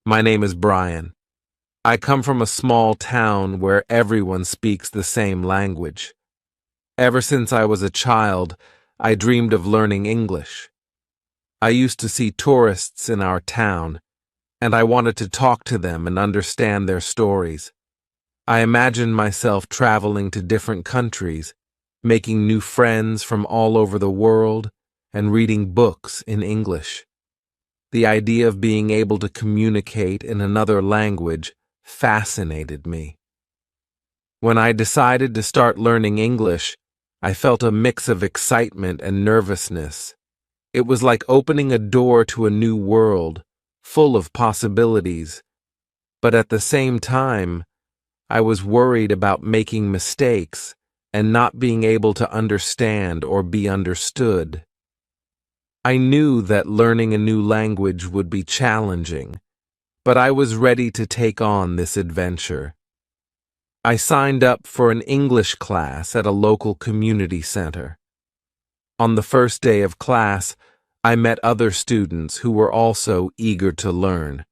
My name is Brian. I come from a small town where everyone speaks the same language. Ever since I was a child, I dreamed of learning English. I used to see tourists in our town, and I wanted to talk to them and understand their stories. I imagined myself traveling to different countries, making new friends from all over the world, and reading books in English. The idea of being able to communicate in another language fascinated me. When I decided to start learning English, I felt a mix of excitement and nervousness. It was like opening a door to a new world, full of possibilities. But at the same time, I was worried about making mistakes and not being able to understand or be understood. I knew that learning a new language would be challenging, but I was ready to take on this adventure. I signed up for an English class at a local community center. On the first day of class, I met other students who were also eager to learn.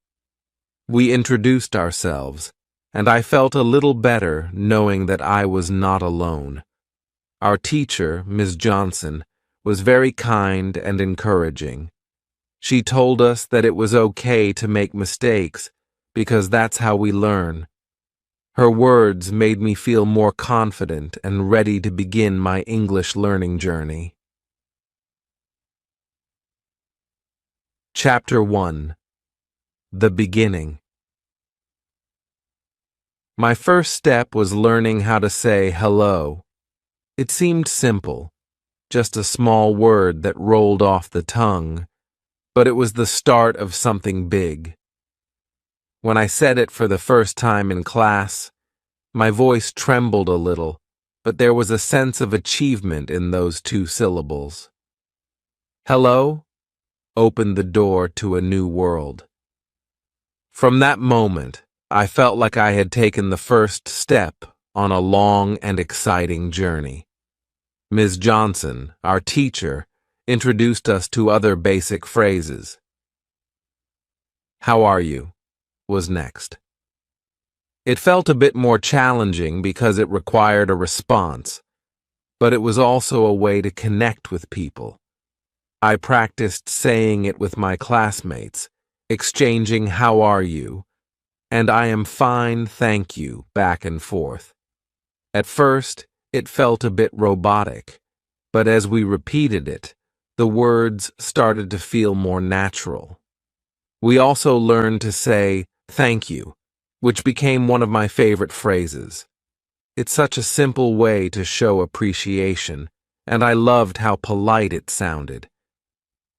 We introduced ourselves, and I felt a little better knowing that I was not alone. Our teacher, Ms. Johnson, was very kind and encouraging. She told us that it was okay to make mistakes because that's how we learn. Her words made me feel more confident and ready to begin my English learning journey. Chapter 1. The Beginning. My first step was learning how to say hello. It seemed simple, just a small word that rolled off the tongue, but it was the start of something big. When I said it for the first time in class, my voice trembled a little, but there was a sense of achievement in those two syllables. Hello opened the door to a new world. From that moment, I felt like I had taken the first step on a long and exciting journey. Ms. Johnson, our teacher, introduced us to other basic phrases. How are you? Was next. It felt a bit more challenging because it required a response, but it was also a way to connect with people. I practiced saying it with my classmates, exchanging how are you, and I am fine, thank you, back and forth. At first, it felt a bit robotic, but as we repeated it, the words started to feel more natural. We also learned to say thank you, which became one of my favorite phrases. It's such a simple way to show appreciation, and I loved how polite it sounded.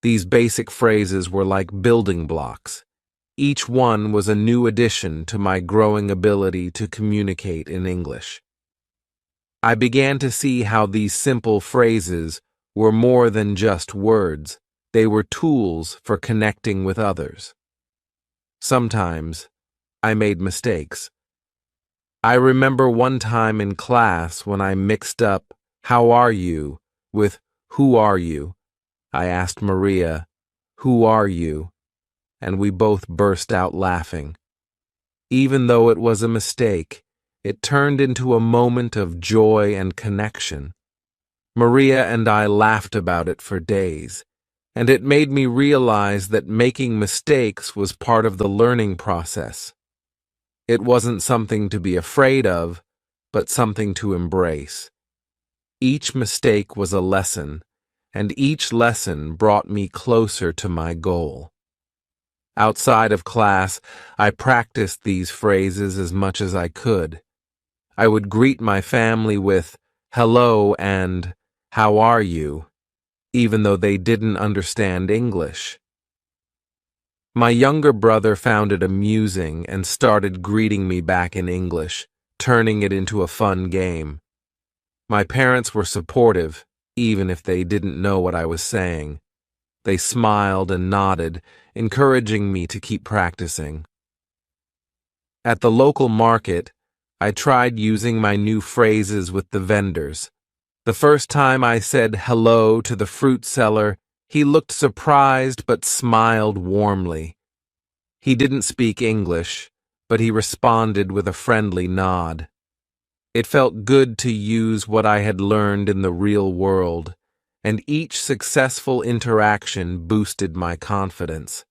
These basic phrases were like building blocks. Each one was a new addition to my growing ability to communicate in English. I began to see how these simple phrases were more than just words. They were tools for connecting with others. Sometimes, I made mistakes. I remember one time in class when I mixed up "how are you" with "who are you." I asked Maria, "Who are you?" and we both burst out laughing. Even though it was a mistake, it turned into a moment of joy and connection. Maria and I laughed about it for days, and it made me realize that making mistakes was part of the learning process. It wasn't something to be afraid of, but something to embrace. Each mistake was a lesson, and each lesson brought me closer to my goal. Outside of class, I practiced these phrases as much as I could. I would greet my family with hello and how are you, even though they didn't understand English. My younger brother found it amusing and started greeting me back in English, turning it into a fun game. My parents were supportive, even if they didn't know what I was saying. They smiled and nodded, encouraging me to keep practicing. At the local market, I tried using my new phrases with the vendors. The first time I said hello to the fruit seller, he looked surprised but smiled warmly. He didn't speak English, but he responded with a friendly nod. It felt good to use what I had learned in the real world, and each successful interaction boosted my confidence.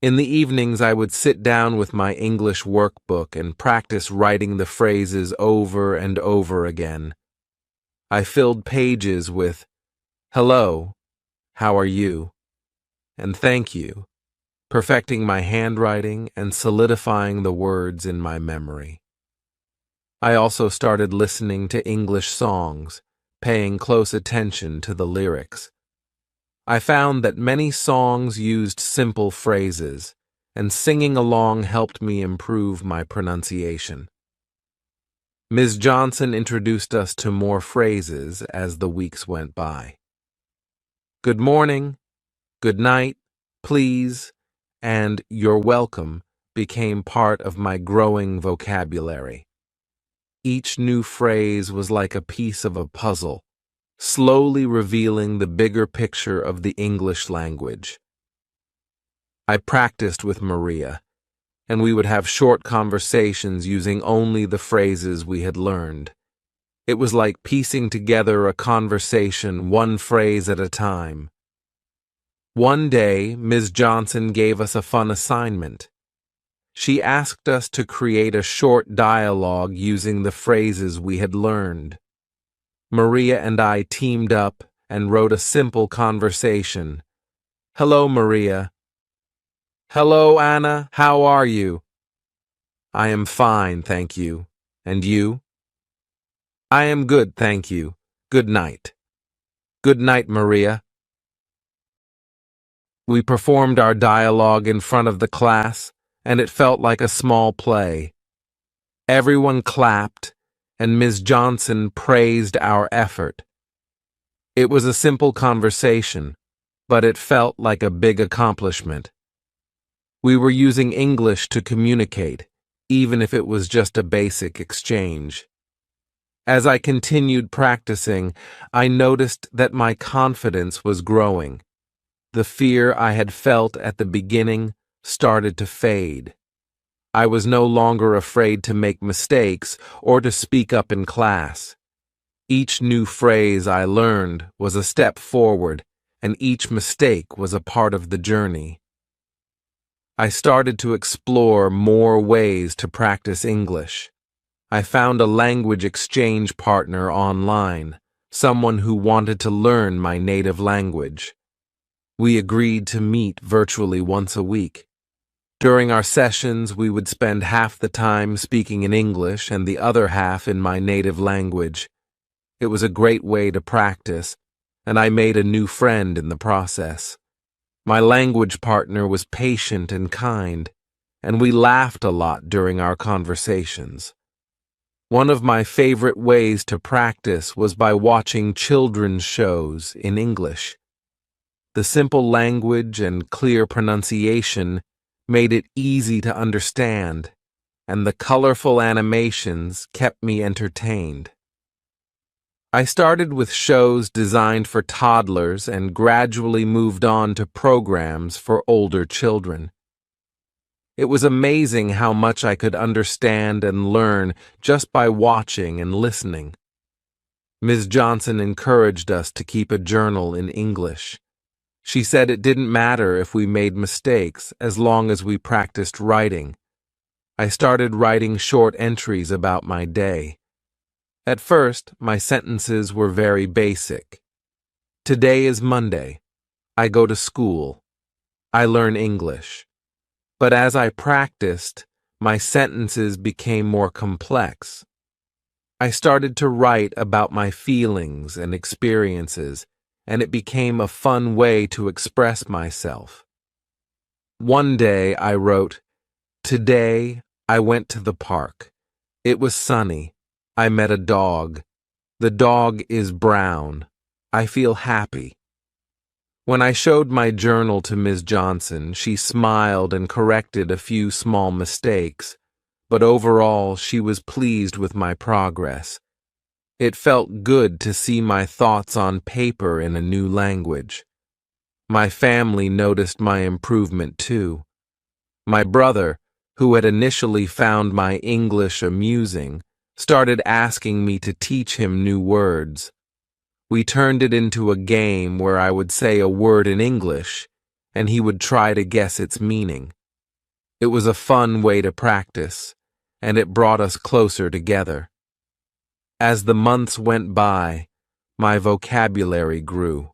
In the evenings, I would sit down with my English workbook and practice writing the phrases over and over again. I filled pages with, "Hello, how are you?" and "Thank you," perfecting my handwriting and solidifying the words in my memory. I also started listening to English songs, paying close attention to the lyrics. I found that many songs used simple phrases, and singing along helped me improve my pronunciation. Ms. Johnson introduced us to more phrases as the weeks went by. Good morning, good night, please, and you're welcome became part of my growing vocabulary. Each new phrase was like a piece of a puzzle, slowly revealing the bigger picture of the English language. I practiced with Maria, and we would have short conversations using only the phrases we had learned. It was like piecing together a conversation one phrase at a time. One day, Ms. Johnson gave us a fun assignment. She asked us to create a short dialogue using the phrases we had learned. Maria and I teamed up and wrote a simple conversation. Hello, Maria. Hello, Anna. How are you? I am fine, thank you. And you? I am good, thank you. Good night. Good night, Maria. We performed our dialogue in front of the class, and it felt like a small play. Everyone clapped, and Ms. Johnson praised our effort. It was a simple conversation, but it felt like a big accomplishment. We were using English to communicate, even if it was just a basic exchange. As I continued practicing, I noticed that my confidence was growing. The fear I had felt at the beginning started to fade. I was no longer afraid to make mistakes or to speak up in class. Each new phrase I learned was a step forward, and each mistake was a part of the journey. I started to explore more ways to practice English. I found a language exchange partner online, someone who wanted to learn my native language. We agreed to meet virtually once a week. During our sessions, we would spend half the time speaking in English and the other half in my native language. It was a great way to practice, and I made a new friend in the process. My language partner was patient and kind, and we laughed a lot during our conversations. One of my favorite ways to practice was by watching children's shows in English. The simple language and clear pronunciation made it easy to understand, and the colorful animations kept me entertained. I started with shows designed for toddlers and gradually moved on to programs for older children. It was amazing how much I could understand and learn just by watching and listening. Ms. Johnson encouraged us to keep a journal in English. She said it didn't matter if we made mistakes as long as we practiced writing. I started writing short entries about my day. At first, my sentences were very basic. Today is Monday. I go to school. I learn English. But as I practiced, my sentences became more complex. I started to write about my feelings and experiences, and it became a fun way to express myself. One day I wrote, "Today I went to the park. It was sunny. I met a dog. The dog is brown. I feel happy." When I showed my journal to Ms. Johnson, she smiled and corrected a few small mistakes, but overall she was pleased with my progress. It felt good to see my thoughts on paper in a new language. My family noticed my improvement too. My brother, who had initially found my English amusing, started asking me to teach him new words. We turned it into a game where I would say a word in English, and he would try to guess its meaning. It was a fun way to practice, and it brought us closer together. As the months went by, my vocabulary grew.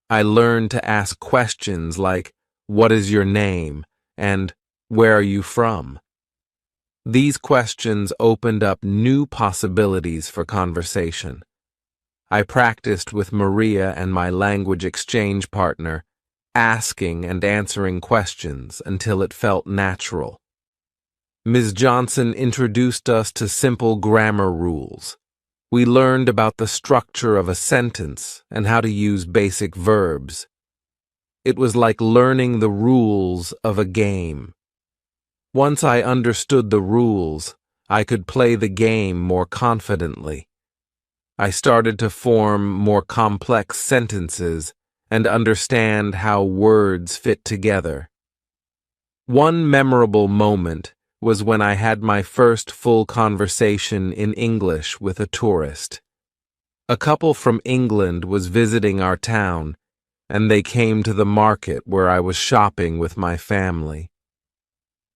I learned to ask questions like, "What is your name?" and "Where are you from?" These questions opened up new possibilities for conversation. I practiced with Maria and my language exchange partner, asking and answering questions until it felt natural. Ms. Johnson introduced us to simple grammar rules. We learned about the structure of a sentence and how to use basic verbs. It was like learning the rules of a game. Once I understood the rules, I could play the game more confidently. I started to form more complex sentences and understand how words fit together. One memorable moment was when I had my first full conversation in English with a tourist. A couple from England was visiting our town, and they came to the market where I was shopping with my family.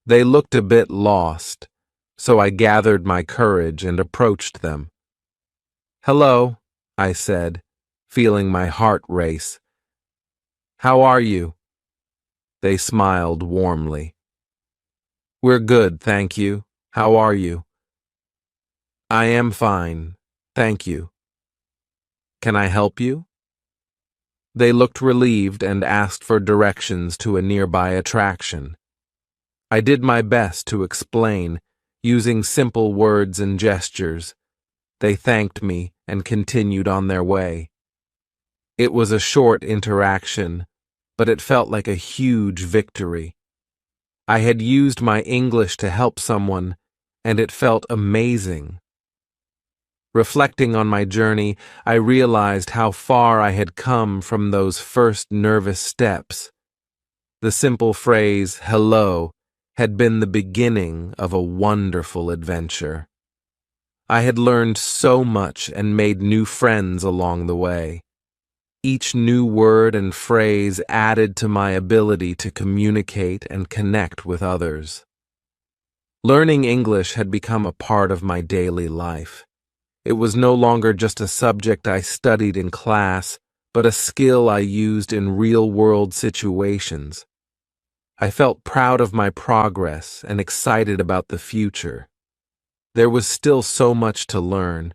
They looked a bit lost, so I gathered my courage and approached them. "Hello," I said, feeling my heart race. "How are you?" They smiled warmly. "We're good, thank you. How are you?" "I am fine, thank you." "Can I help you?" They looked relieved and asked for directions to a nearby attraction. I did my best to explain, using simple words and gestures. They thanked me and continued on their way. It was a short interaction, but it felt like a huge victory. I had used my English to help someone, and it felt amazing. Reflecting on my journey, I realized how far I had come from those first nervous steps. The simple phrase, "hello," had been the beginning of a wonderful adventure. I had learned so much and made new friends along the way. Each new word and phrase added to my ability to communicate and connect with others. Learning English had become a part of my daily life. It was no longer just a subject I studied in class, but a skill I used in real-world situations. I felt proud of my progress and excited about the future. There was still so much to learn,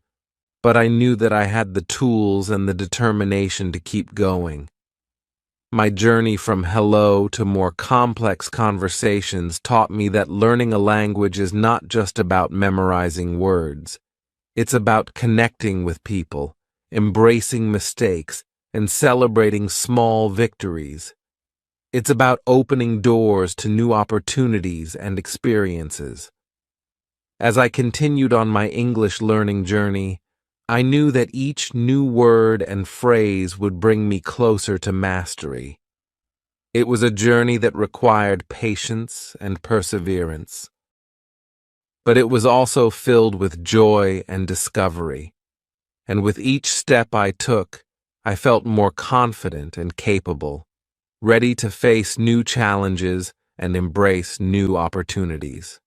but I knew that I had the tools and the determination to keep going. My journey from hello to more complex conversations taught me that learning a language is not just about memorizing words. It's about connecting with people, embracing mistakes, and celebrating small victories. It's about opening doors to new opportunities and experiences. As I continued on my English learning journey, I knew that each new word and phrase would bring me closer to mastery. It was a journey that required patience and perseverance. But it was also filled with joy and discovery. And with each step I took, I felt more confident and capable, ready to face new challenges and embrace new opportunities.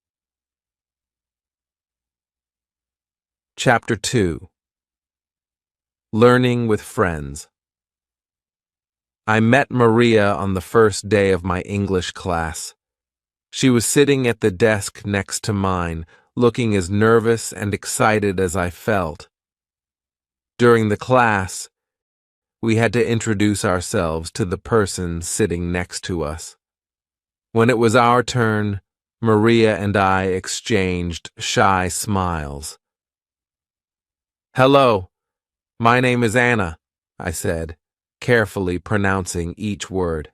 Chapter 2. Learning with Friends. I met Maria on the first day of my English class. She was sitting at the desk next to mine, looking as nervous and excited as I felt. During the class, we had to introduce ourselves to the person sitting next to us. When it was our turn, Maria and I exchanged shy smiles. "Hello, my name is Anna," I said, carefully pronouncing each word.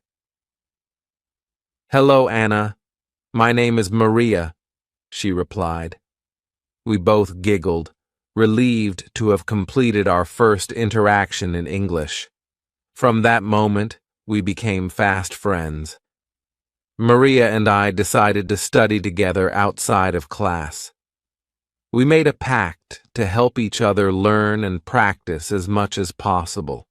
"Hello, Anna. My name is Maria," she replied. We both giggled, relieved to have completed our first interaction in English. From that moment, we became fast friends. Maria and I decided to study together outside of class. We made a pact to help each other learn and practice as much as possible.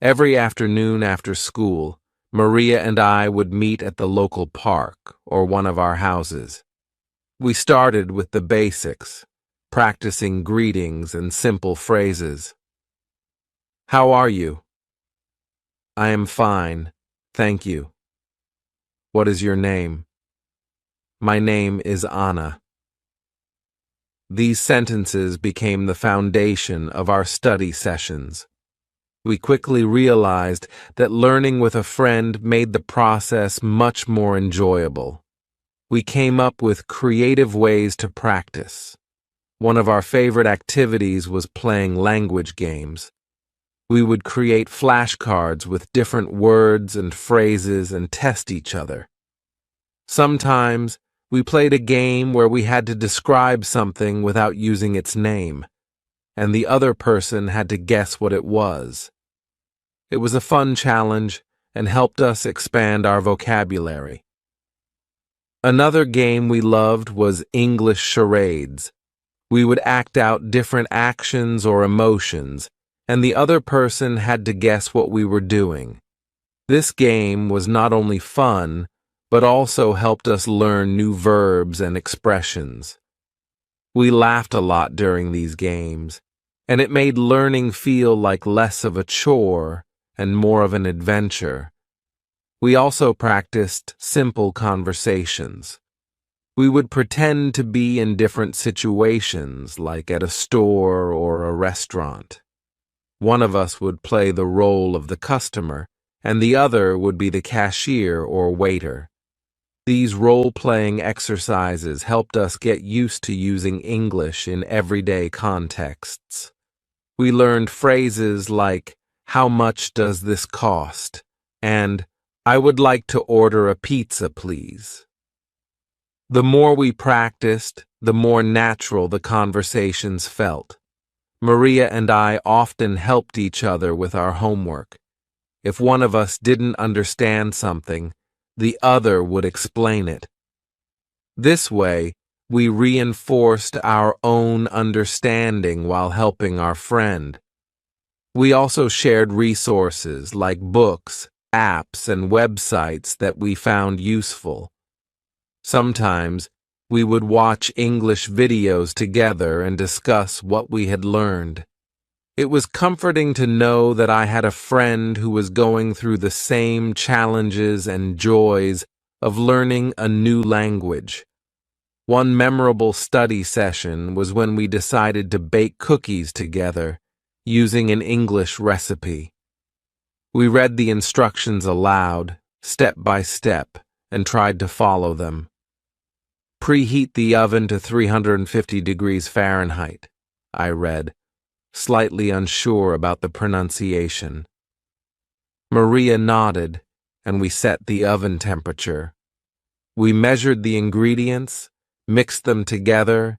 Every afternoon after school, Maria and I would meet at the local park or one of our houses. We started with the basics, practicing greetings and simple phrases. How are you? I am fine, thank you. What is your name? My name is Anna. These sentences became the foundation of our study sessions. We quickly realized that learning with a friend made the process much more enjoyable. We came up with creative ways to practice. One of our favorite activities was playing language games. We would create flashcards with different words and phrases and test each other. Sometimes, we played a game where we had to describe something without using its name, and the other person had to guess what it was. It was a fun challenge and helped us expand our vocabulary. Another game we loved was English charades. We would act out different actions or emotions, and the other person had to guess what we were doing. This game was not only fun, but also helped us learn new verbs and expressions. We laughed a lot during these games, and it made learning feel like less of a chore and more of an adventure. We also practiced simple conversations. We would pretend to be in different situations, like at a store or a restaurant. One of us would play the role of the customer, and the other would be the cashier or waiter. These role-playing exercises helped us get used to using English in everyday contexts. We learned phrases like, "How much does this cost?" and "I would like to order a pizza, please." The more we practiced, the more natural the conversations felt. Maria and I often helped each other with our homework. If one of us didn't understand something, the other would explain it. This way, we reinforced our own understanding while helping our friend. We also shared resources like books, apps, and websites that we found useful. Sometimes, we would watch English videos together and discuss what we had learned. It was comforting to know that I had a friend who was going through the same challenges and joys of learning a new language. One memorable study session was when we decided to bake cookies together using an English recipe. We read the instructions aloud, step by step, and tried to follow them. Preheat the oven to 350 degrees Fahrenheit, I read, slightly unsure about the pronunciation. Maria nodded, and we set the oven temperature. We measured the ingredients, mixed them together,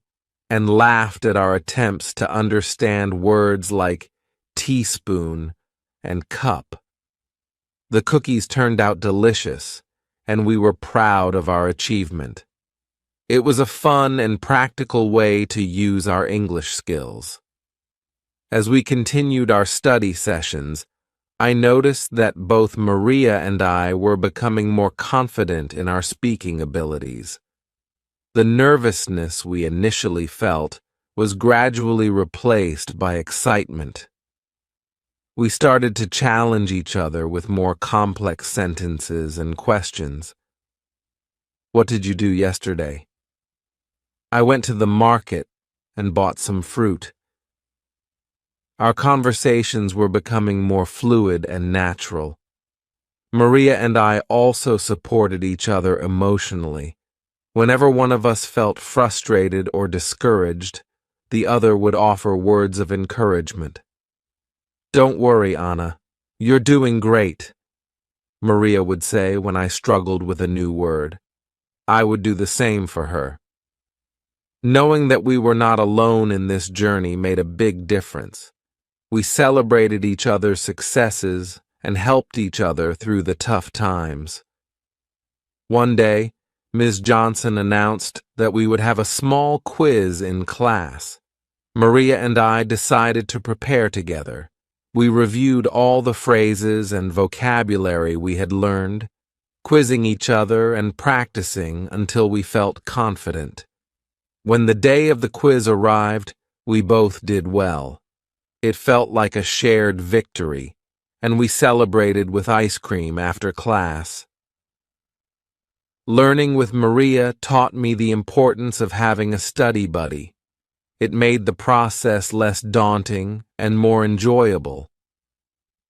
and laughed at our attempts to understand words like teaspoon and cup. The cookies turned out delicious, and we were proud of our achievement. It was a fun and practical way to use our English skills. As we continued our study sessions, I noticed that both Maria and I were becoming more confident in our speaking abilities. The nervousness we initially felt was gradually replaced by excitement. We started to challenge each other with more complex sentences and questions. What did you do yesterday? I went to the market and bought some fruit. Our conversations were becoming more fluid and natural. Maria and I also supported each other emotionally. Whenever one of us felt frustrated or discouraged, the other would offer words of encouragement. "Don't worry, Anna. You're doing great," Maria would say when I struggled with a new word. I would do the same for her. Knowing that we were not alone in this journey made a big difference. We celebrated each other's successes and helped each other through the tough times. One day, Ms. Johnson announced that we would have a small quiz in class. Maria and I decided to prepare together. We reviewed all the phrases and vocabulary we had learned, quizzing each other and practicing until we felt confident. When the day of the quiz arrived, we both did well. It felt like a shared victory, and we celebrated with ice cream after class. Learning with Maria taught me the importance of having a study buddy. It made the process less daunting and more enjoyable.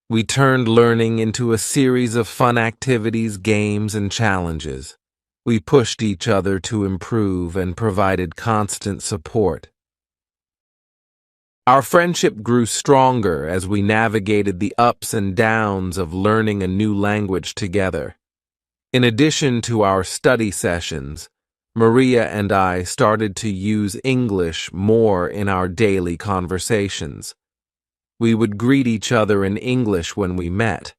We turned learning into a series of fun activities, games, and challenges. We pushed each other to improve and provided constant support. Our friendship grew stronger as we navigated the ups and downs of learning a new language together. In addition to our study sessions, Maria and I started to use English more in our daily conversations. We would greet each other in English when we met,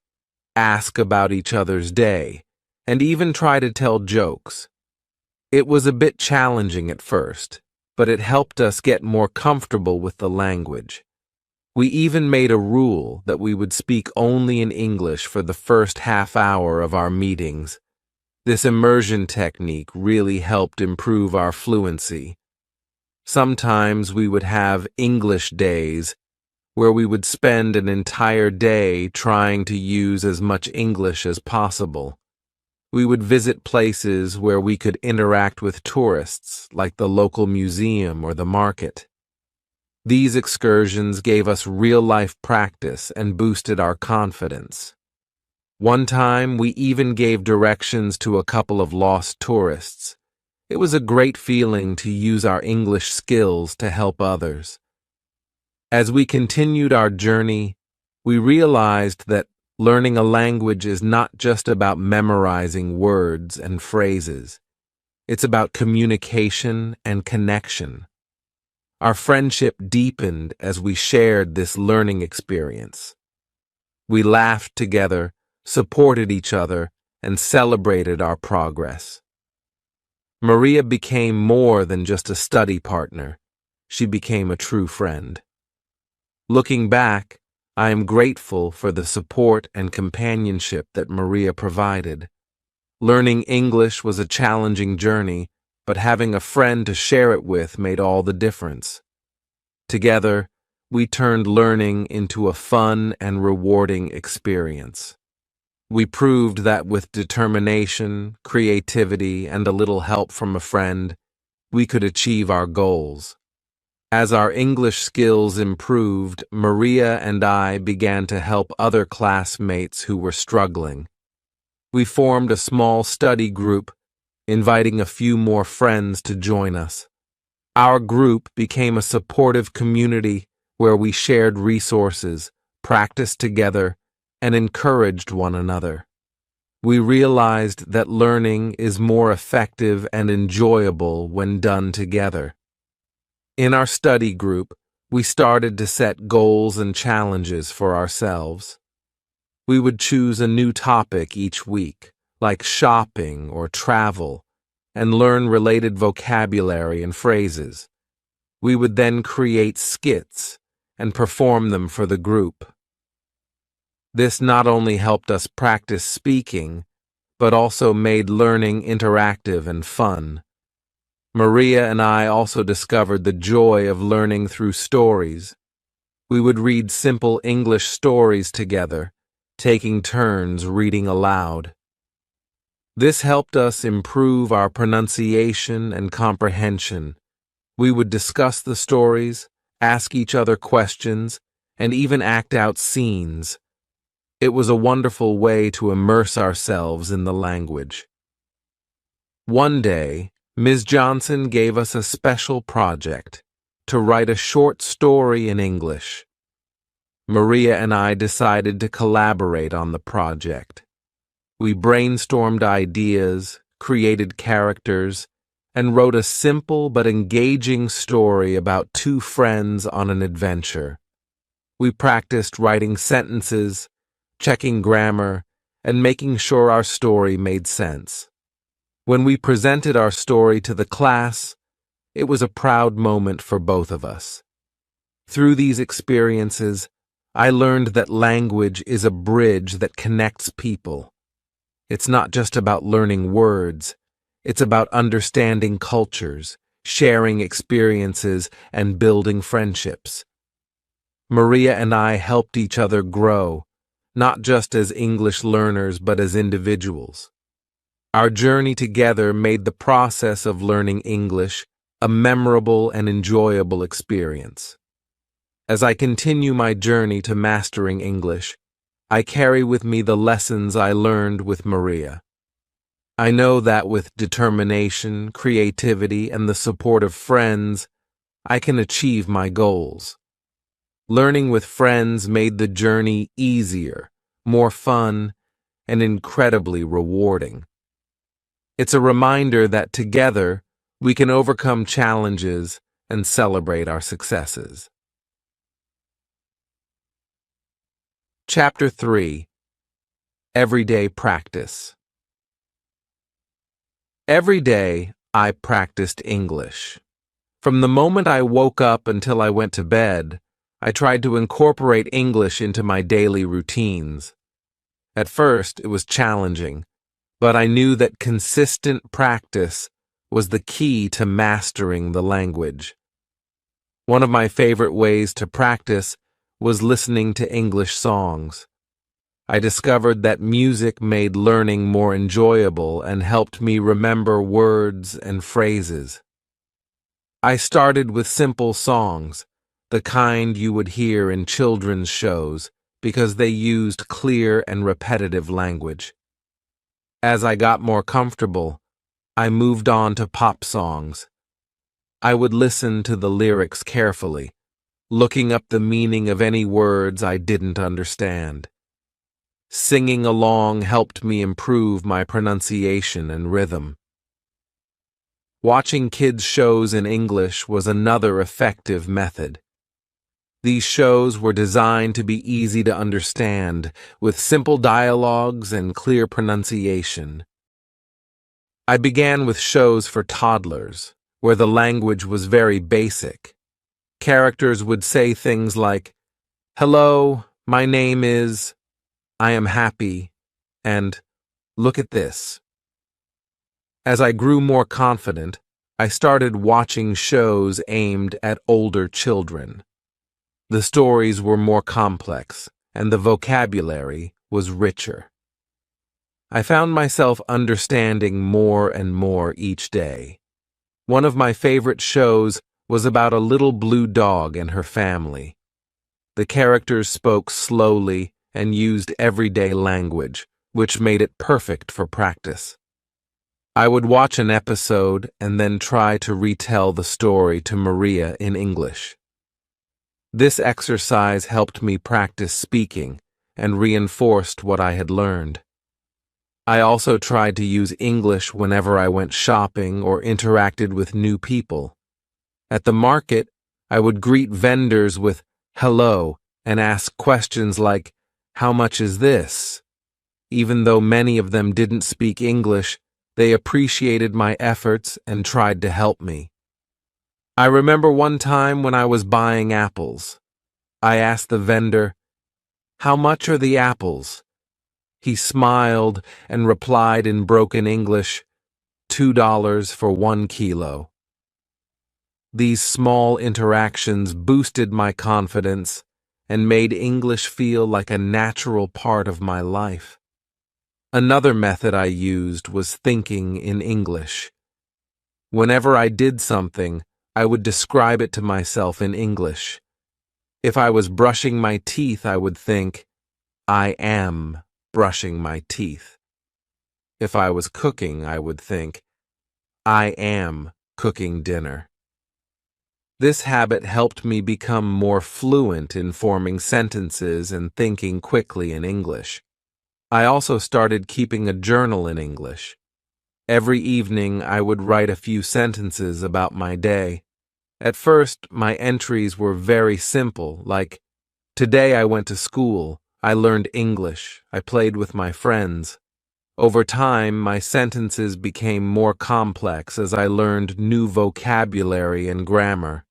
ask about each other's day, and even try to tell jokes. It was a bit challenging at first, but it helped us get more comfortable with the language. We even made a rule that we would speak only in English for the first half hour of our meetings. This immersion technique really helped improve our fluency. Sometimes we would have English days where we would spend an entire day trying to use as much English as possible. We would visit places where we could interact with tourists, like the local museum or the market. These excursions gave us real-life practice and boosted our confidence. One time, we even gave directions to a couple of lost tourists. It was a great feeling to use our English skills to help others. As we continued our journey, we realized that learning a language is not just about memorizing words and phrases. It's about communication and connection. Our friendship deepened as we shared this learning experience. We laughed together, supported each other, and celebrated our progress. Maria became more than just a study partner. She became a true friend. Looking back, I am grateful for the support and companionship that Maria provided. Learning English was a challenging journey, but having a friend to share it with made all the difference. Together, we turned learning into a fun and rewarding experience. We proved that with determination, creativity, and a little help from a friend, we could achieve our goals. As our English skills improved, Maria and I began to help other classmates who were struggling. We formed a small study group, inviting a few more friends to join us. Our group became a supportive community where we shared resources, practiced together, and encouraged one another. We realized that learning is more effective and enjoyable when done together. In our study group, we started to set goals and challenges for ourselves. We would choose a new topic each week, like shopping or travel, and learn related vocabulary and phrases. We would then create skits and perform them for the group. This not only helped us practice speaking, but also made learning interactive and fun. Maria and I also discovered the joy of learning through stories. We would read simple English stories together, taking turns reading aloud. This helped us improve our pronunciation and comprehension. We would discuss the stories, ask each other questions, and even act out scenes. It was a wonderful way to immerse ourselves in the language. One day, Ms. Johnson gave us a special project to write a short story in English. Maria and I decided to collaborate on the project. We brainstormed ideas, created characters, and wrote a simple but engaging story about two friends on an adventure. We practiced writing sentences, checking grammar, and making sure our story made sense. When we presented our story to the class, it was a proud moment for both of us. Through these experiences, I learned that language is a bridge that connects people. It's not just about learning words, it's about understanding cultures, sharing experiences, and building friendships. Maria and I helped each other grow, not just as English learners but as individuals. Our journey together made the process of learning English a memorable and enjoyable experience. As I continue my journey to mastering English, I carry with me the lessons I learned with Maria. I know that with determination, creativity, and the support of friends, I can achieve my goals. Learning with friends made the journey easier, more fun, and incredibly rewarding. It's a reminder that together we can overcome challenges and celebrate our successes. Chapter 3: Everyday Practice. Every day, I practiced English. From the moment I woke up until I went to bed, I tried to incorporate English into my daily routines. At first, it was challenging, but I knew that consistent practice was the key to mastering the language. One of my favorite ways to practice was listening to English songs. I discovered that music made learning more enjoyable and helped me remember words and phrases. I started with simple songs, the kind you would hear in children's shows, because they used clear and repetitive language. As I got more comfortable, I moved on to pop songs. I would listen to the lyrics carefully, looking up the meaning of any words I didn't understand. Singing along helped me improve my pronunciation and rhythm. Watching kids' shows in English was another effective method. These shows were designed to be easy to understand, with simple dialogues and clear pronunciation. I began with shows for toddlers, where the language was very basic. Characters would say things like, "Hello, my name is," "I am happy," and "Look at this." As I grew more confident, I started watching shows aimed at older children. The stories were more complex, and the vocabulary was richer. I found myself understanding more and more each day. One of my favorite shows was about a little blue dog and her family. The characters spoke slowly and used everyday language, which made it perfect for practice. I would watch an episode and then try to retell the story to Maria in English. This exercise helped me practice speaking and reinforced what I had learned. I also tried to use English whenever I went shopping or interacted with new people. At the market, I would greet vendors with "hello" and ask questions like, "How much is this?" Even though many of them didn't speak English, they appreciated my efforts and tried to help me. I remember one time when I was buying apples. I asked the vendor, "How much are the apples?" He smiled and replied in broken English, $2 for 1 kilo. These small interactions boosted my confidence and made English feel like a natural part of my life. Another method I used was thinking in English. Whenever I did something, I would describe it to myself in English. If I was brushing my teeth, I would think, "I am brushing my teeth." If I was cooking, I would think, "I am cooking dinner." This habit helped me become more fluent in forming sentences and thinking quickly in English. I also started keeping a journal in English. Every evening, I would write a few sentences about my day. At first, my entries were very simple, like, "Today I went to school, I learned English, I played with my friends." Over time, my sentences became more complex as I learned new vocabulary and grammar.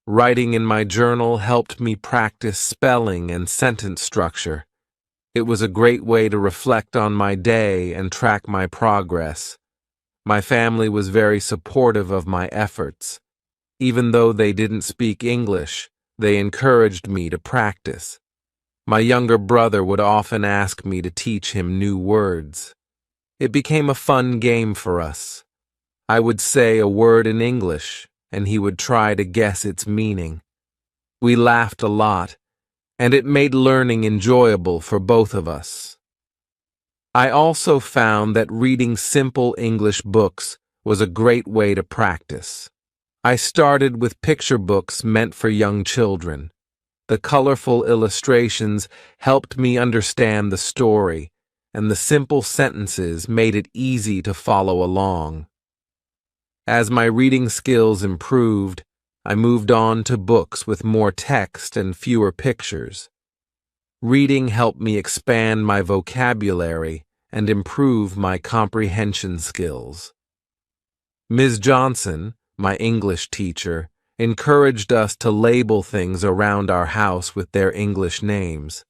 Writing in my journal helped me practice spelling and sentence structure. It was a great way to reflect on my day and track my progress. My family was very supportive of my efforts. Even though they didn't speak English, they encouraged me to practice. My younger brother would often ask me to teach him new words. It became a fun game for us. I would say a word in English, and he would try to guess its meaning. We laughed a lot, and it made learning enjoyable for both of us. I also found that reading simple English books was a great way to practice. I started with picture books meant for young children. The colorful illustrations helped me understand the story, and the simple sentences made it easy to follow along. As my reading skills improved, I moved on to books with more text and fewer pictures. Reading helped me expand my vocabulary and improve my comprehension skills. Ms. Johnson, my English teacher, encouraged us to label things around our house with their English names.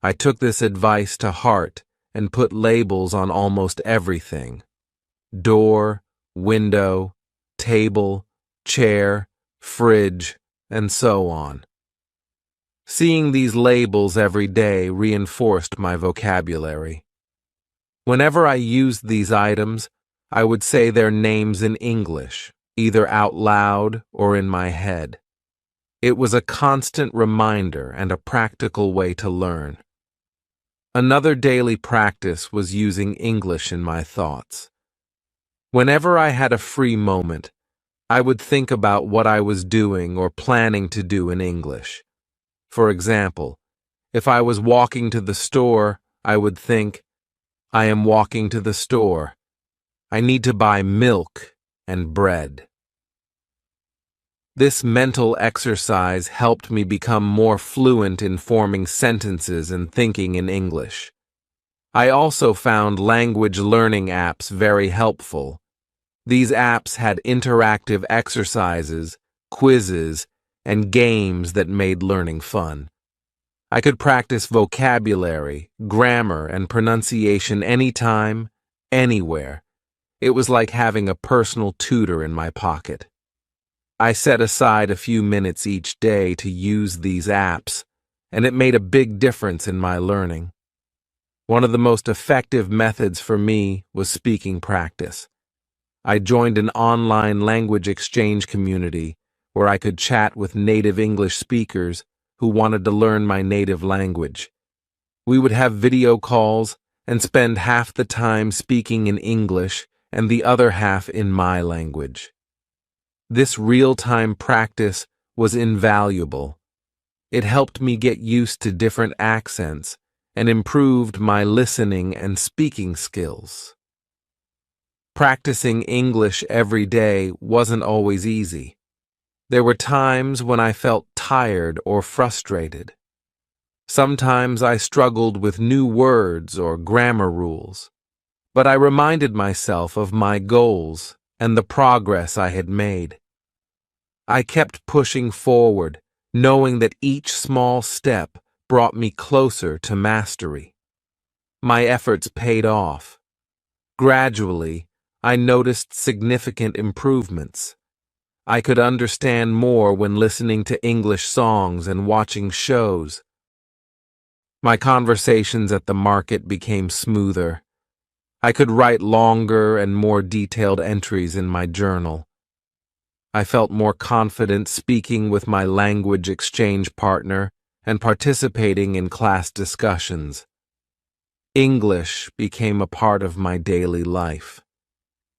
I took this advice to heart and put labels on almost everything: door, window, table, chair, fridge, and so on. Seeing these labels every day reinforced my vocabulary. Whenever I used these items, I would say their names in English, either out loud or in my head. It was a constant reminder and a practical way to learn. Another daily practice was using English in my thoughts. Whenever I had a free moment, I would think about what I was doing or planning to do in English. For example, if I was walking to the store, I would think, I am walking to the store. I need to buy milk and bread. This mental exercise helped me become more fluent in forming sentences and thinking in English. I also found language learning apps very helpful. These apps had interactive exercises, quizzes, and games that made learning fun. I could practice vocabulary, grammar, and pronunciation anytime, anywhere. It was like having a personal tutor in my pocket. I set aside a few minutes each day to use these apps, and it made a big difference in my learning. One of the most effective methods for me was speaking practice. I joined an online language exchange community where I could chat with native English speakers who wanted to learn my native language. We would have video calls and spend half the time speaking in English and the other half in my language. This real-time practice was invaluable. It helped me get used to different accents and improved my listening and speaking skills. Practicing English every day wasn't always easy. There were times when I felt tired or frustrated. Sometimes I struggled with new words or grammar rules, but I reminded myself of my goals and the progress I had made. I kept pushing forward, knowing that each small step brought me closer to mastery. My efforts paid off. Gradually, I noticed significant improvements. I could understand more when listening to English songs and watching shows. My conversations at the market became smoother. I could write longer and more detailed entries in my journal. I felt more confident speaking with my language exchange partner and participating in class discussions. English became a part of my daily life.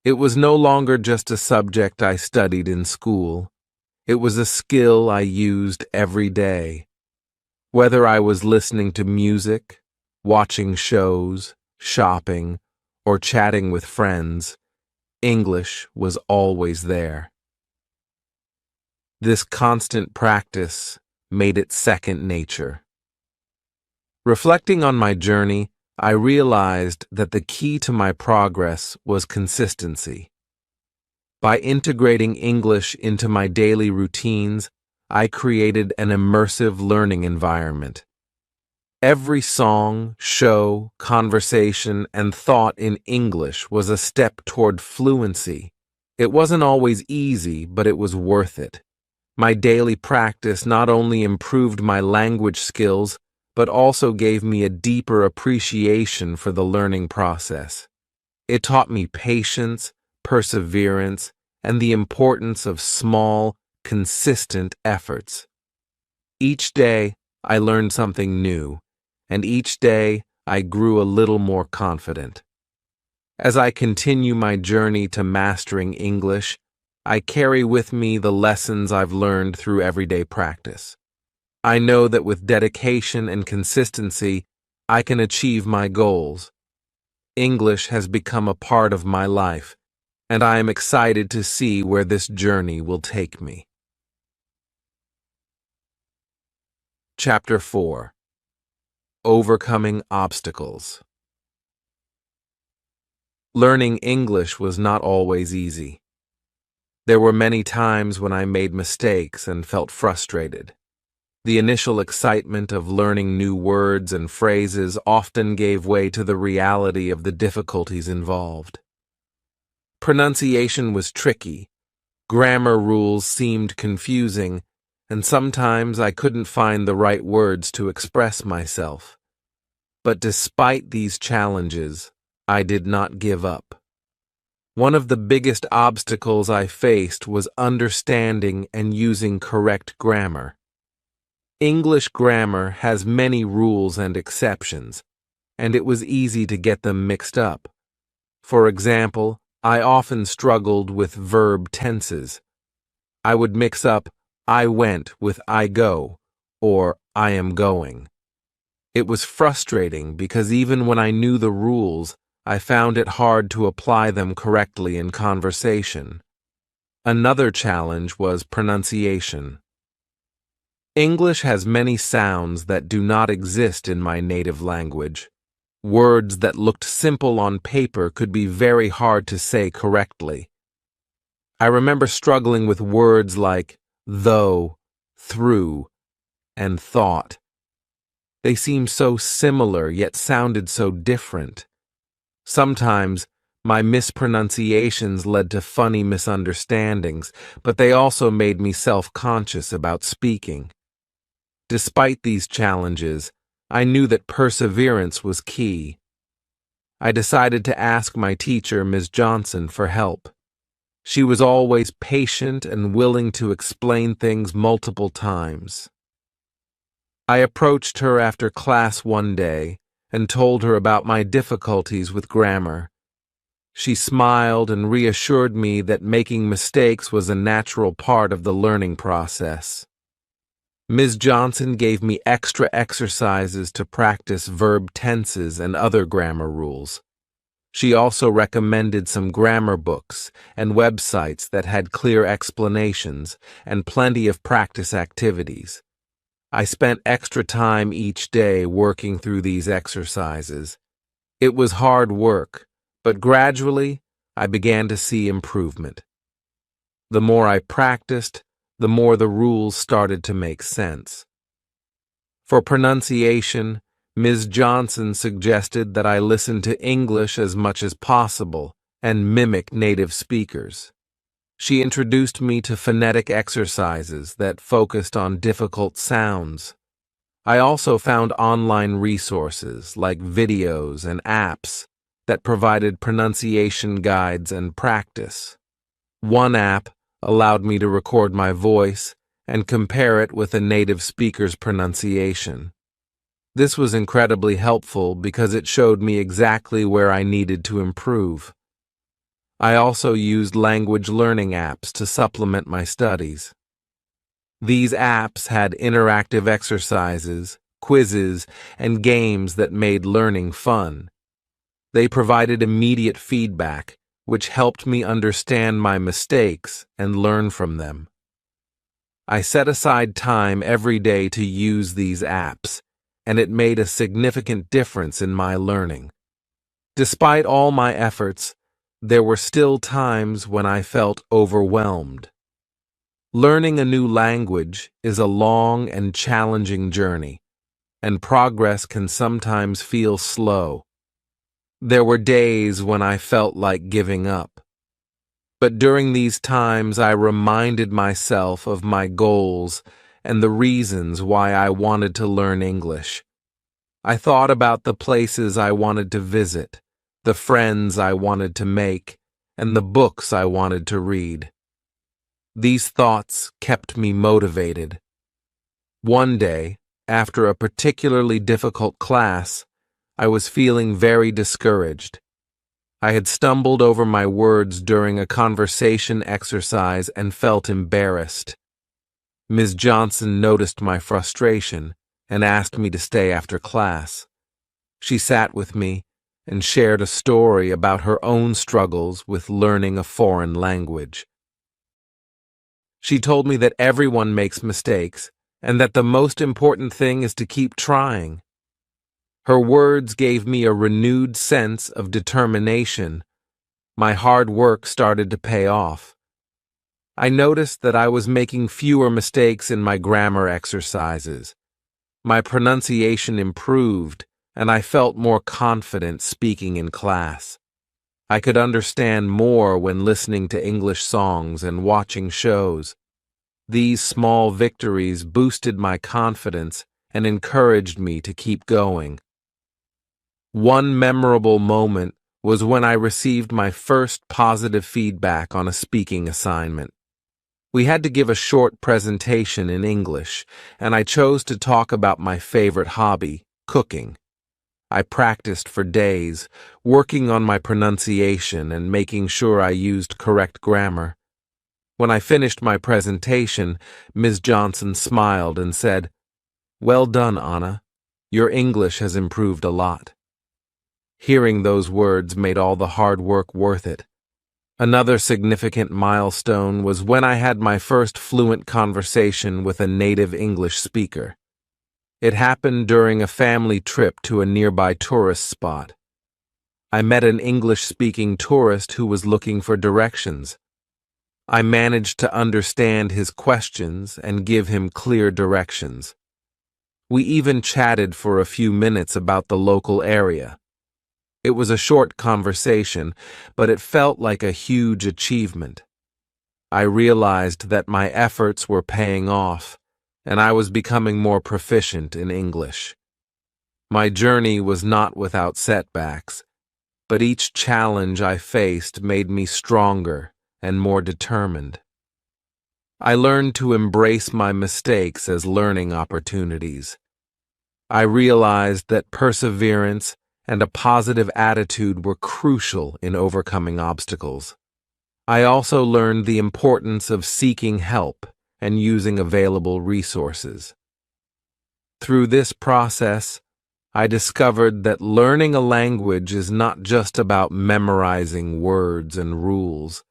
It was no longer just a subject I studied in school. It was a skill I used every day. Whether I was listening to music, watching shows, shopping, or chatting with friends, English was always there. This constant practice made it second nature. Reflecting on my journey, I realized that the key to my progress was consistency. By integrating English into my daily routines, I created an immersive learning environment. Every song, show, conversation, and thought in English was a step toward fluency. It wasn't always easy, but it was worth it. My daily practice not only improved my language skills, but also gave me a deeper appreciation for the learning process. It taught me patience, perseverance, and the importance of small, consistent efforts. Each day, I learned something new, and each day, I grew a little more confident. As I continue my journey to mastering English, I carry with me the lessons I've learned through everyday practice. I know that with dedication and consistency, I can achieve my goals. English has become a part of my life, and I am excited to see where this journey will take me. Chapter 4: Overcoming Obstacles. Learning English was not always easy. There were many times when I made mistakes and felt frustrated. The initial excitement of learning new words and phrases often gave way to the reality of the difficulties involved. Pronunciation was tricky, grammar rules seemed confusing, and sometimes I couldn't find the right words to express myself. But despite these challenges, I did not give up. One of the biggest obstacles I faced was understanding and using correct grammar. English grammar has many rules and exceptions, and it was easy to get them mixed up. For example, I often struggled with verb tenses. I would mix up I went with I go, or I am going. It was frustrating because even when I knew the rules, I found it hard to apply them correctly in conversation. Another challenge was pronunciation. English has many sounds that do not exist in my native language. Words that looked simple on paper could be very hard to say correctly. I remember struggling with words like though, through, and thought. They seemed so similar yet sounded so different. Sometimes, my mispronunciations led to funny misunderstandings, but they also made me self-conscious about speaking. Despite these challenges, I knew that perseverance was key. I decided to ask my teacher, Ms. Johnson, for help. She was always patient and willing to explain things multiple times. I approached her after class one day and told her about my difficulties with grammar. She smiled and reassured me that making mistakes was a natural part of the learning process. Ms. Johnson gave me extra exercises to practice verb tenses and other grammar rules. She also recommended some grammar books and websites that had clear explanations and plenty of practice activities. I spent extra time each day working through these exercises. It was hard work, but gradually I began to see improvement. The more I practiced, the more the rules started to make sense. For pronunciation, Ms. Johnson suggested that I listen to English as much as possible and mimic native speakers. She introduced me to phonetic exercises that focused on difficult sounds. I also found online resources like videos and apps that provided pronunciation guides and practice. One app allowed me to record my voice and compare it with a native speaker's pronunciation. This was incredibly helpful because it showed me exactly where I needed to improve. I also used language learning apps to supplement my studies. These apps had interactive exercises, quizzes, and games that made learning fun. They provided immediate feedback, which helped me understand my mistakes and learn from them. I set aside time every day to use these apps, and it made a significant difference in my learning. Despite all my efforts, there were still times when I felt overwhelmed. Learning a new language is a long and challenging journey, and progress can sometimes feel slow. There were days when I felt like giving up. But during these times, I reminded myself of my goals and the reasons why I wanted to learn English. I thought about the places I wanted to visit, the friends I wanted to make, and the books I wanted to read. These thoughts kept me motivated. One day, after a particularly difficult class, I was feeling very discouraged. I had stumbled over my words during a conversation exercise and felt embarrassed. Ms. Johnson noticed my frustration and asked me to stay after class. She sat with me and shared a story about her own struggles with learning a foreign language. She told me that everyone makes mistakes and that the most important thing is to keep trying. Her words gave me a renewed sense of determination. My hard work started to pay off. I noticed that I was making fewer mistakes in my grammar exercises. My pronunciation improved, and I felt more confident speaking in class. I could understand more when listening to English songs and watching shows. These small victories boosted my confidence and encouraged me to keep going. One memorable moment was when I received my first positive feedback on a speaking assignment. We had to give a short presentation in English, and I chose to talk about my favorite hobby, cooking. I practiced for days, working on my pronunciation and making sure I used correct grammar. When I finished my presentation, Ms. Johnson smiled and said, "Well done, Anna. Your English has improved a lot." Hearing those words made all the hard work worth it. Another significant milestone was when I had my first fluent conversation with a native English speaker. It happened during a family trip to a nearby tourist spot. I met an English-speaking tourist who was looking for directions. I managed to understand his questions and give him clear directions. We even chatted for a few minutes about the local area. It was a short conversation, but it felt like a huge achievement. I realized that my efforts were paying off, and I was becoming more proficient in English. My journey was not without setbacks, but each challenge I faced made me stronger and more determined. I learned to embrace my mistakes as learning opportunities. I realized that perseverance and a positive attitude were crucial in overcoming obstacles. I also learned the importance of seeking help and using available resources. Through this process, I discovered that learning a language is not just about memorizing words and rules.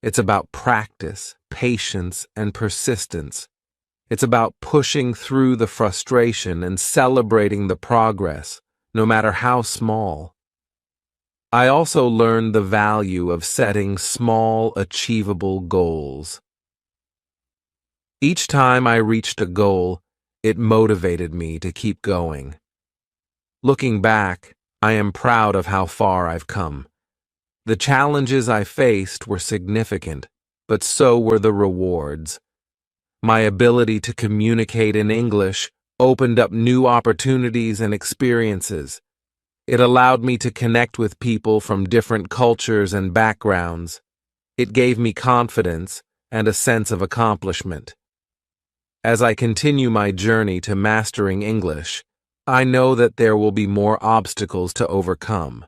It's about practice, patience, and persistence. It's about pushing through the frustration and celebrating the progress, no matter how small. I also learned the value of setting small, achievable goals. Each time I reached a goal, it motivated me to keep going. Looking back, I am proud of how far I've come. The challenges I faced were significant, but so were the rewards. My ability to communicate in English opened up new opportunities and experiences. It allowed me to connect with people from different cultures and backgrounds. It gave me confidence and a sense of accomplishment. As I continue my journey to mastering English, I know that there will be more obstacles to overcome.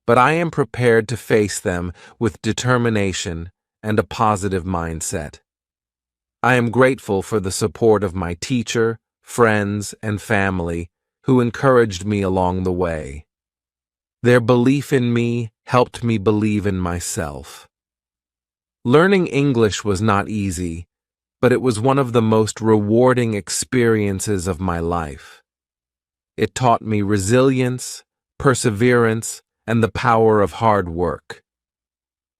But I am prepared to face them with determination and a positive mindset. I am grateful for the support of my teacher, friends, and family who encouraged me along the way. Their belief in me helped me believe in myself. Learning English was not easy, but it was one of the most rewarding experiences of my life. It taught me resilience, perseverance, and the power of hard work.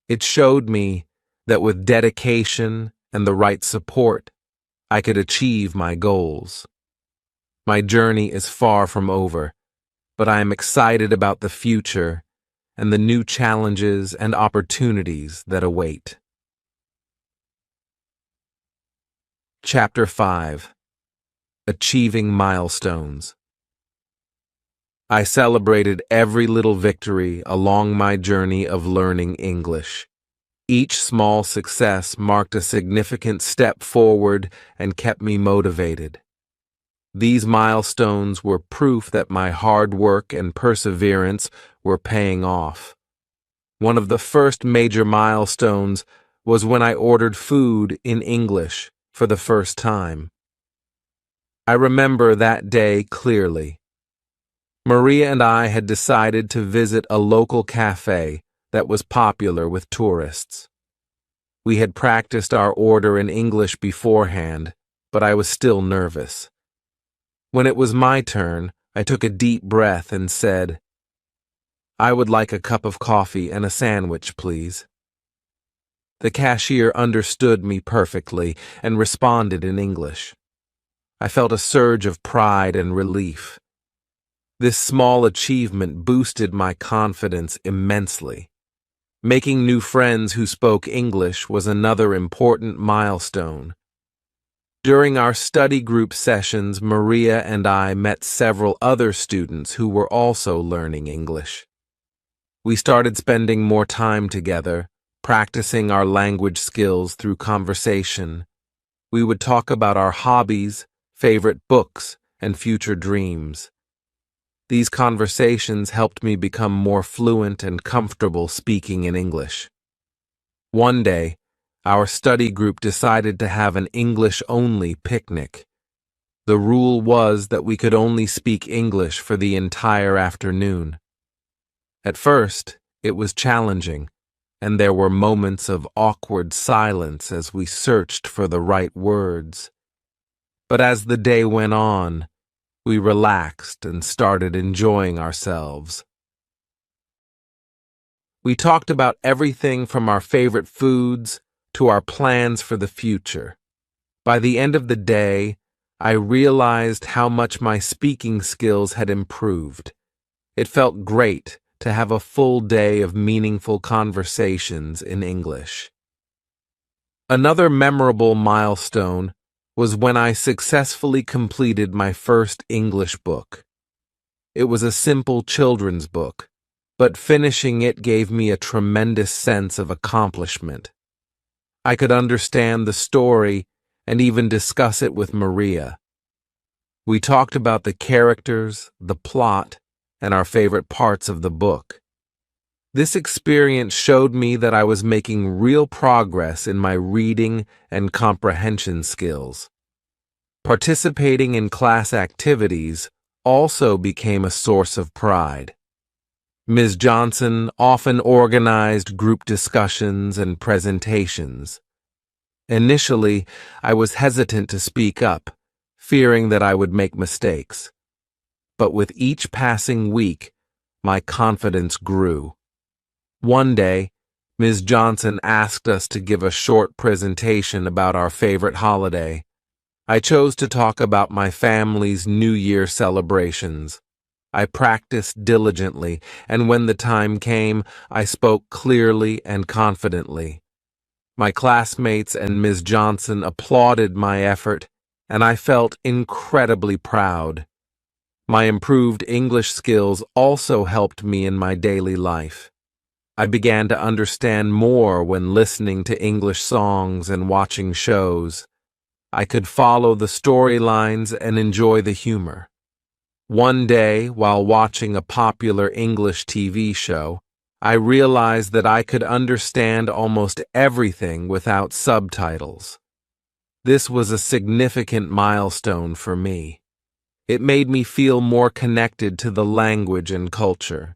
It showed me that with dedication and the right support, I could achieve my goals. My journey is far from over, but I am excited about the future and the new challenges and opportunities that await. Chapter 5: Achieving Milestones. I celebrated every little victory along my journey of learning English. Each small success marked a significant step forward and kept me motivated. These milestones were proof that my hard work and perseverance were paying off. One of the first major milestones was when I ordered food in English for the first time. I remember that day clearly. Maria and I had decided to visit a local cafe that was popular with tourists. We had practiced our order in English beforehand, but I was still nervous. When it was my turn, I took a deep breath and said, "I would like a cup of coffee and a sandwich, please." The cashier understood me perfectly and responded in English. I felt a surge of pride and relief. This small achievement boosted my confidence immensely. Making new friends who spoke English was another important milestone. During our study group sessions, Maria and I met several other students who were also learning English. We started spending more time together, practicing our language skills through conversation. We would talk about our hobbies, favorite books, and future dreams. These conversations helped me become more fluent and comfortable speaking in English. One day, our study group decided to have an English-only picnic. The rule was that we could only speak English for the entire afternoon. At first, it was challenging, and there were moments of awkward silence as we searched for the right words. But as the day went on, we relaxed and started enjoying ourselves. We talked about everything from our favorite foods to our plans for the future. By the end of the day, I realized how much my speaking skills had improved. It felt great to have a full day of meaningful conversations in English. Another memorable milestone was when I successfully completed my first English book. It was a simple children's book, but finishing it gave me a tremendous sense of accomplishment. I could understand the story and even discuss it with Maria. We talked about the characters, the plot, and our favorite parts of the book. This experience showed me that I was making real progress in my reading and comprehension skills. Participating in class activities also became a source of pride. Ms. Johnson often organized group discussions and presentations. Initially, I was hesitant to speak up, fearing that I would make mistakes. But with each passing week, my confidence grew. One day, Ms. Johnson asked us to give a short presentation about our favorite holiday. I chose to talk about my family's New Year celebrations. I practiced diligently, and when the time came, I spoke clearly and confidently. My classmates and Ms. Johnson applauded my effort, and I felt incredibly proud. My improved English skills also helped me in my daily life. I began to understand more when listening to English songs and watching shows. I could follow the storylines and enjoy the humor. One day, while watching a popular English TV show, I realized that I could understand almost everything without subtitles. This was a significant milestone for me. It made me feel more connected to the language and culture.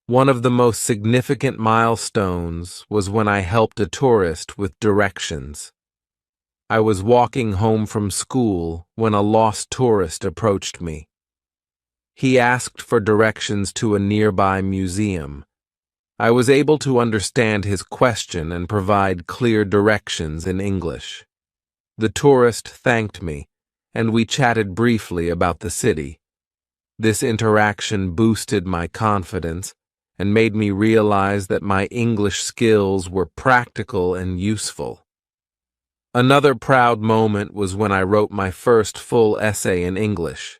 One of the most significant milestones was when I helped a tourist with directions. I was walking home from school when a lost tourist approached me. He asked for directions to a nearby museum. I was able to understand his question and provide clear directions in English. The tourist thanked me, and we chatted briefly about the city. This interaction boosted my confidence and made me realize that my English skills were practical and useful. Another proud moment was when I wrote my first full essay in English.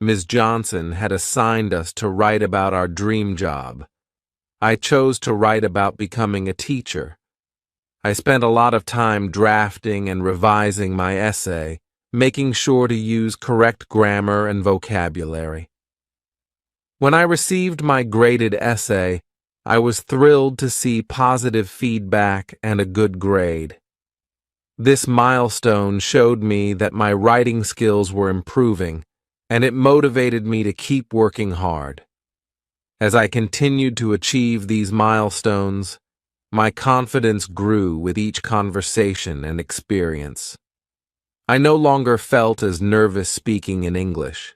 Ms. Johnson had assigned us to write about our dream job. I chose to write about becoming a teacher. I spent a lot of time drafting and revising my essay, making sure to use correct grammar and vocabulary. When I received my graded essay, I was thrilled to see positive feedback and a good grade. This milestone showed me that my writing skills were improving, and it motivated me to keep working hard. As I continued to achieve these milestones, my confidence grew with each conversation and experience. I no longer felt as nervous speaking in English.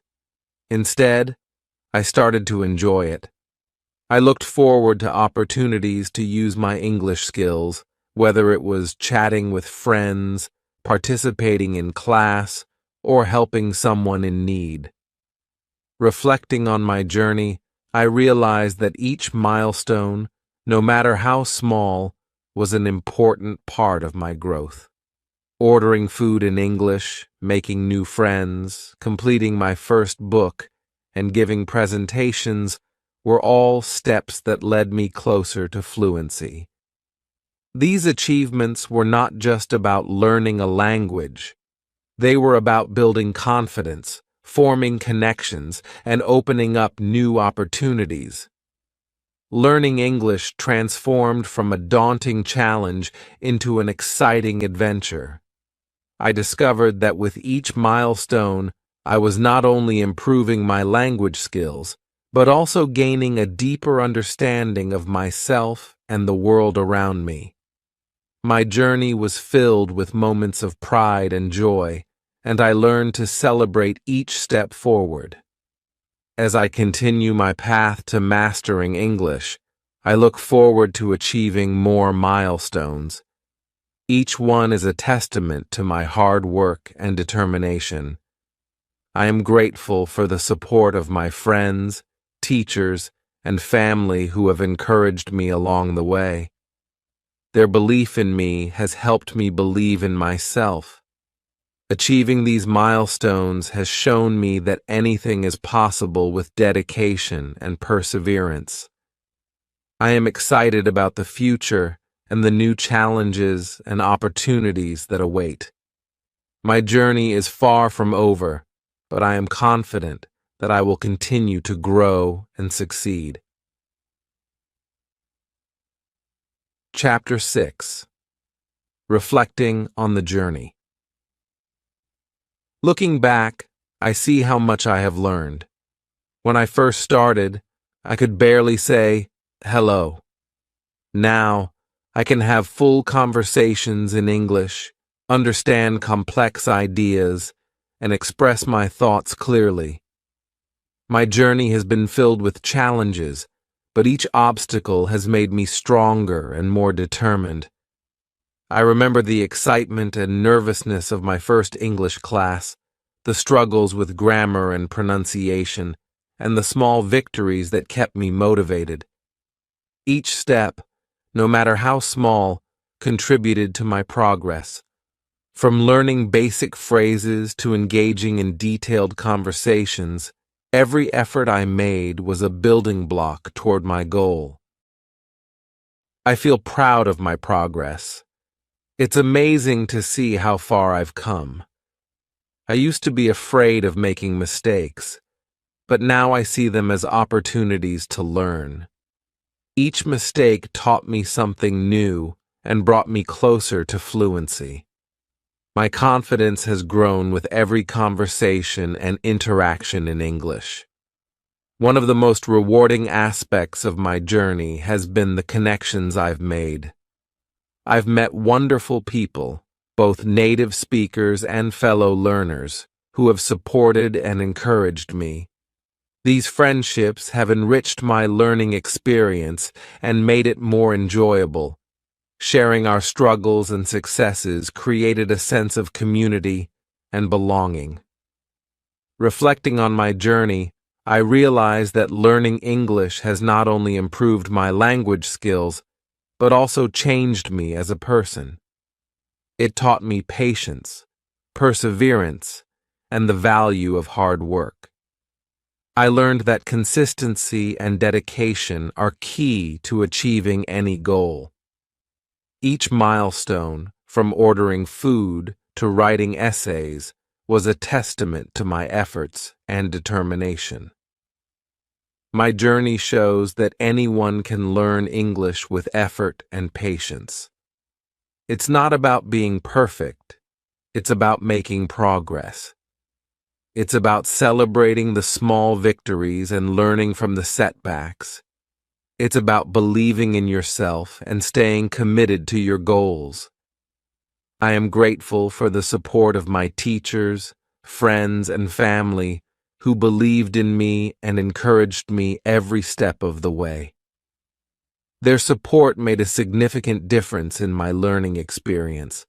Instead, I started to enjoy it. I looked forward to opportunities to use my English skills, whether it was chatting with friends, participating in class, or helping someone in need. Reflecting on my journey, I realized that each milestone, no matter how small, was an important part of my growth. Ordering food in English, making new friends, completing my first book, and giving presentations were all steps that led me closer to fluency. These achievements were not just about learning a language. They were about building confidence, forming connections, and opening up new opportunities. Learning English transformed from a daunting challenge into an exciting adventure. I discovered that with each milestone, I was not only improving my language skills, but also gaining a deeper understanding of myself and the world around me. My journey was filled with moments of pride and joy, and I learned to celebrate each step forward. As I continue my path to mastering English, I look forward to achieving more milestones. Each one is a testament to my hard work and determination. I am grateful for the support of my friends, teachers, and family who have encouraged me along the way. Their belief in me has helped me believe in myself. Achieving these milestones has shown me that anything is possible with dedication and perseverance. I am excited about the future and the new challenges and opportunities that await. My journey is far from over, but I am confident that I will continue to grow and succeed. Chapter 6. Reflecting on the Journey. Looking back, I see how much I have learned. When I first started, I could barely say, hello. Now, I can have full conversations in English, understand complex ideas, and express my thoughts clearly. My journey has been filled with challenges, but each obstacle has made me stronger and more determined. I remember the excitement and nervousness of my first English class, the struggles with grammar and pronunciation, and the small victories that kept me motivated. Each step, no matter how small, contributed to my progress. From learning basic phrases to engaging in detailed conversations, every effort I made was a building block toward my goal. I feel proud of my progress. It's amazing to see how far I've come. I used to be afraid of making mistakes, but now I see them as opportunities to learn. Each mistake taught me something new and brought me closer to fluency. My confidence has grown with every conversation and interaction in English. One of the most rewarding aspects of my journey has been the connections I've made. I've met wonderful people, both native speakers and fellow learners, who have supported and encouraged me. These friendships have enriched my learning experience and made it more enjoyable. Sharing our struggles and successes created a sense of community and belonging. Reflecting on my journey, I realized that learning English has not only improved my language skills, but also changed me as a person. It taught me patience, perseverance, and the value of hard work. I learned that consistency and dedication are key to achieving any goal. Each milestone, from ordering food to writing essays, was a testament to my efforts and determination. My journey shows that anyone can learn English with effort and patience. It's not about being perfect, it's about making progress. It's about celebrating the small victories and learning from the setbacks. It's about believing in yourself and staying committed to your goals. I am grateful for the support of my teachers, friends, and family who believed in me and encouraged me every step of the way. Their support made a significant difference in my learning experience.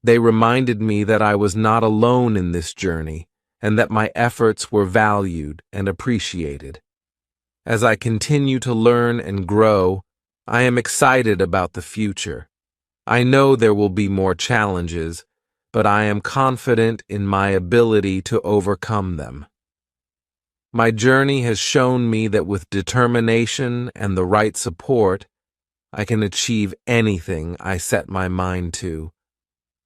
They reminded me that I was not alone in this journey and that my efforts were valued and appreciated. As I continue to learn and grow, I am excited about the future. I know there will be more challenges, but I am confident in my ability to overcome them. My journey has shown me that with determination and the right support, I can achieve anything I set my mind to.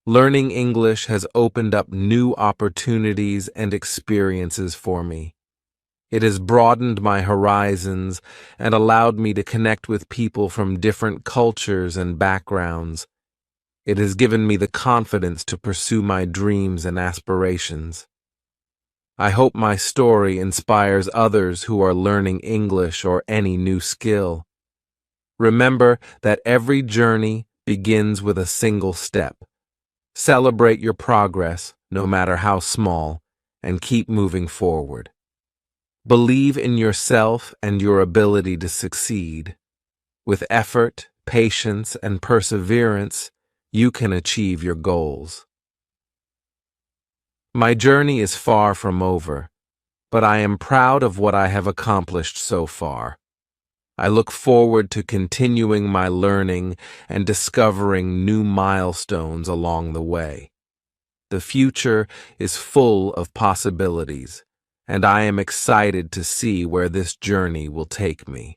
Learning English has opened up new opportunities and experiences for me. It has broadened my horizons and allowed me to connect with people from different cultures and backgrounds. It has given me the confidence to pursue my dreams and aspirations. I hope my story inspires others who are learning English or any new skill. Remember that every journey begins with a single step. Celebrate your progress, no matter how small, and keep moving forward. Believe in yourself and your ability to succeed. With effort, patience, and perseverance, you can achieve your goals. My journey is far from over, but I am proud of what I have accomplished so far. I look forward to continuing my learning and discovering new milestones along the way. The future is full of possibilities, and I am excited to see where this journey will take me.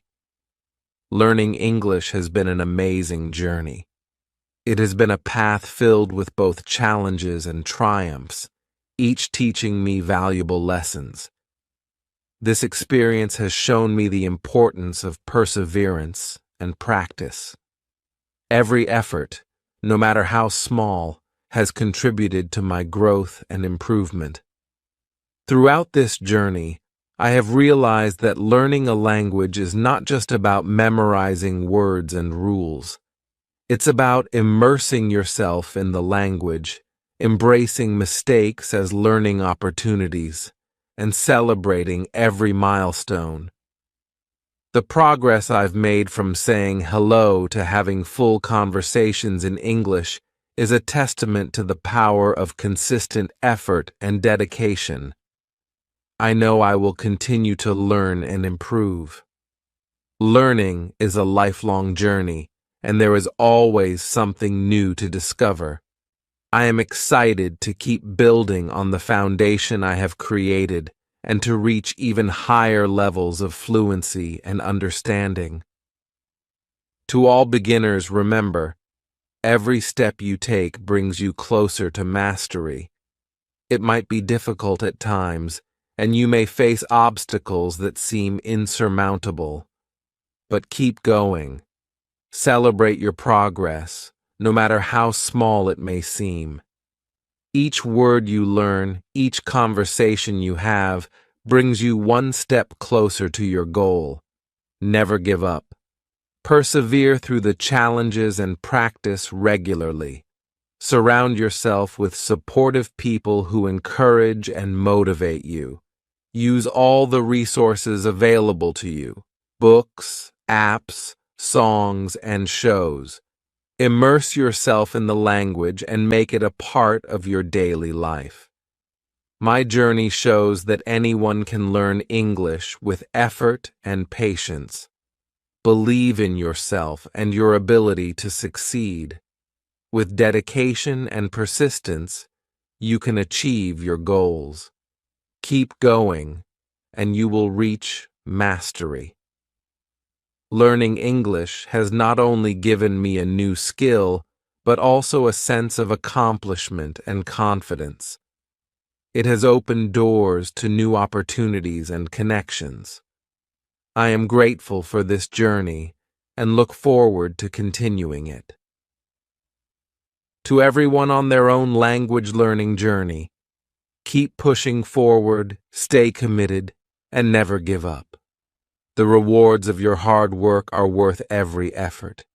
Learning English has been an amazing journey. It has been a path filled with both challenges and triumphs, each teaching me valuable lessons. This experience has shown me the importance of perseverance and practice. Every effort, no matter how small, has contributed to my growth and improvement. Throughout this journey, I have realized that learning a language is not just about memorizing words and rules. It's about immersing yourself in the language, embracing mistakes as learning opportunities, and celebrating every milestone. The progress I've made from saying hello to having full conversations in English is a testament to the power of consistent effort and dedication. I know I will continue to learn and improve. Learning is a lifelong journey, and there is always something new to discover. I am excited to keep building on the foundation I have created and to reach even higher levels of fluency and understanding. To all beginners, remember, every step you take brings you closer to mastery. It might be difficult at times, and you may face obstacles that seem insurmountable. But keep going. Celebrate your progress, no matter how small it may seem. Each word you learn, each conversation you have, brings you one step closer to your goal. Never give up. Persevere through the challenges and practice regularly. Surround yourself with supportive people who encourage and motivate you. Use all the resources available to you: books, apps, songs, and shows. Immerse yourself in the language and make it a part of your daily life. My journey shows that anyone can learn English with effort and patience. Believe in yourself and your ability to succeed. With dedication and persistence, you can achieve your goals. Keep going, and you will reach mastery. Learning English has not only given me a new skill, but also a sense of accomplishment and confidence. It has opened doors to new opportunities and connections. I am grateful for this journey and look forward to continuing it. To everyone on their own language learning journey, keep pushing forward, stay committed, and never give up. The rewards of your hard work are worth every effort.